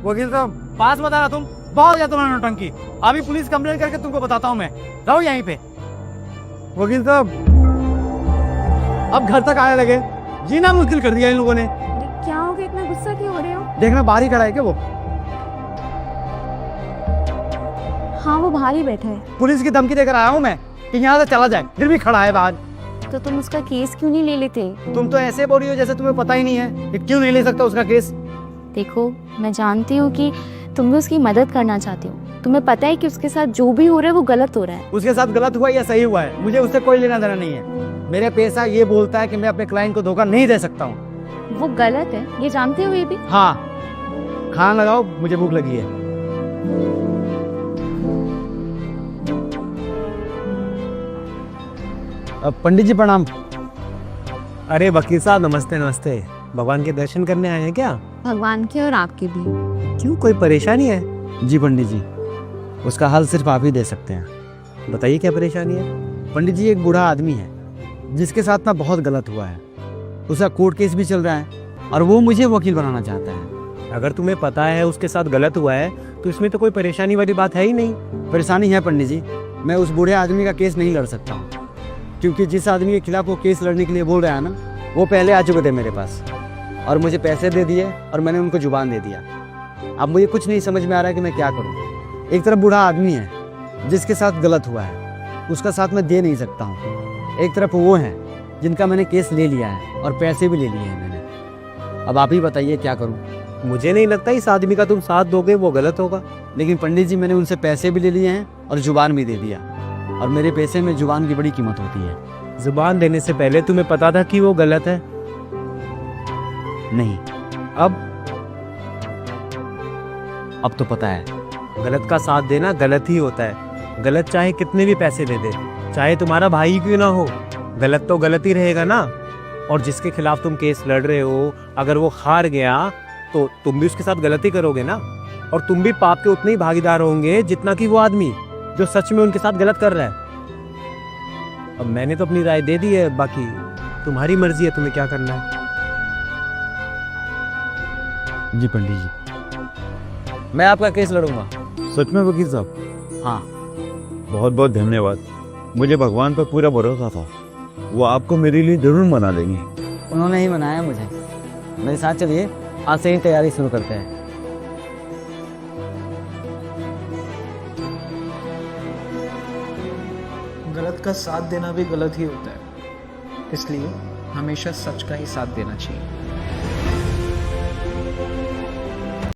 वकील साहब पास बता रहा तुम, बहुत ज्यादा तुम्हारा नौटंकी। अभी पुलिस कंप्लेंट करके तुमको बताता हूँ मैं। रहो यहीं पे। वकील साहब अब घर तक आने लगे, जीना मुश्किल कर दिया इन लोगों ने। क्या हो गया, इतना गुस्सा क्यों हो रहे हो? देखना बाहर ही खड़ा है क्या वो? हाँ वो बाहर ही बैठा है। पुलिस की धमकी देकर आया हूँ मैं कि यहाँ से चला जाए, फिर भी खड़ा है बाहर। तो तुम उसका केस क्यों नहीं ले लेते? तुम तो ऐसे बोल रही हो जैसे तुम्हें पता ही नहीं है कि क्यों नहीं ले सकता उसका केस। देखो मैं जानती हूँ कि तुम भी उसकी मदद करना चाहते हो, तुम्हें पता है कि उसके साथ जो भी हो रहा है वो गलत हो रहा है। उसके साथ गलत हुआ या सही हुआ है, मुझे उससे कोई लेना देना नहीं है। मेरे पैसा ये बोलता है कि मैं अपने क्लाइंट को धोखा नहीं दे सकता हूँ। वो गलत है ये जानते हो ये भी? हाँ, खाना लगाओ, मुझे भूख लगी है। पंडित जी प्रणाम। अरे वकील साहब नमस्ते नमस्ते। भगवान के दर्शन करने आए हैं क्या? भगवान के और आपके भी। क्यों, कोई परेशानी है? जी पंडित जी, उसका हल सिर्फ आप ही दे सकते हैं। बताइए क्या परेशानी है? पंडित जी एक बूढ़ा आदमी है जिसके साथ ना बहुत गलत हुआ है। उसका कोर्ट केस भी चल रहा है और वो मुझे वकील बनाना चाहता है। अगर तुम्हें पता है उसके साथ गलत हुआ है तो इसमें तो कोई परेशानी वाली बात है ही नहीं। परेशानी है पंडित जी, मैं उस बूढ़े आदमी का केस नहीं लड़ सकता हूँ, क्योंकि जिस आदमी के खिलाफ वो केस लड़ने के लिए बोल रहा है ना, वो पहले आ चुके थे मेरे पास और मुझे पैसे दे दिए और मैंने उनको जुबान दे दिया। अब मुझे कुछ नहीं समझ में आ रहा है कि मैं क्या करूँ। एक तरफ बूढ़ा आदमी है जिसके साथ गलत हुआ है, उसका साथ मैं दे नहीं सकता हूँ। एक तरफ वो हैं जिनका मैंने केस ले लिया है और पैसे भी ले लिए हैं मैंने। अब आप ही बताइए क्या करूँ। मुझे नहीं लगता इस आदमी का तुम साथ दोगे वो गलत होगा। लेकिन पंडित जी मैंने उनसे पैसे भी ले लिए हैं और जुबान भी दे दिया, और मेरे पैसे में जुबान की बड़ी कीमत होती है। जुबान देने से पहले तुम्हें पता था कि वो गलत है? नहीं, अब तो पता है। गलत का साथ देना गलत ही होता है। गलत चाहे कितने भी पैसे दे दे, चाहे तुम्हारा भाई क्यों ना हो, गलत तो गलत ही रहेगा ना। और जिसके खिलाफ तुम केस लड़ रहे हो, अगर वो हार गया तो तुम भी उसके साथ गलती करोगे ना, और तुम भी पाप के उतने ही भागीदार होंगे जितना कि वो आदमी जो सच में उनके साथ गलत कर रहा है। अब मैंने तो अपनी राय दे दी है, बाकी तुम्हारी मर्जी है तुम्हें क्या करना है। जी पंडित जी, मैं आपका केस लड़ूंगा। सच में वकील साहब? हाँ। बहुत बहुत धन्यवाद। मुझे भगवान पर पूरा भरोसा था, वो आपको मेरे लिए जरूर मना लेंगे। उन्होंने ही बनाया मुझे। मेरे साथ चलिए, आज से ही तैयारी शुरू करते हैं। गलत का साथ देना भी गलत ही होता है, इसलिए हमेशा सच का ही साथ देना चाहिए।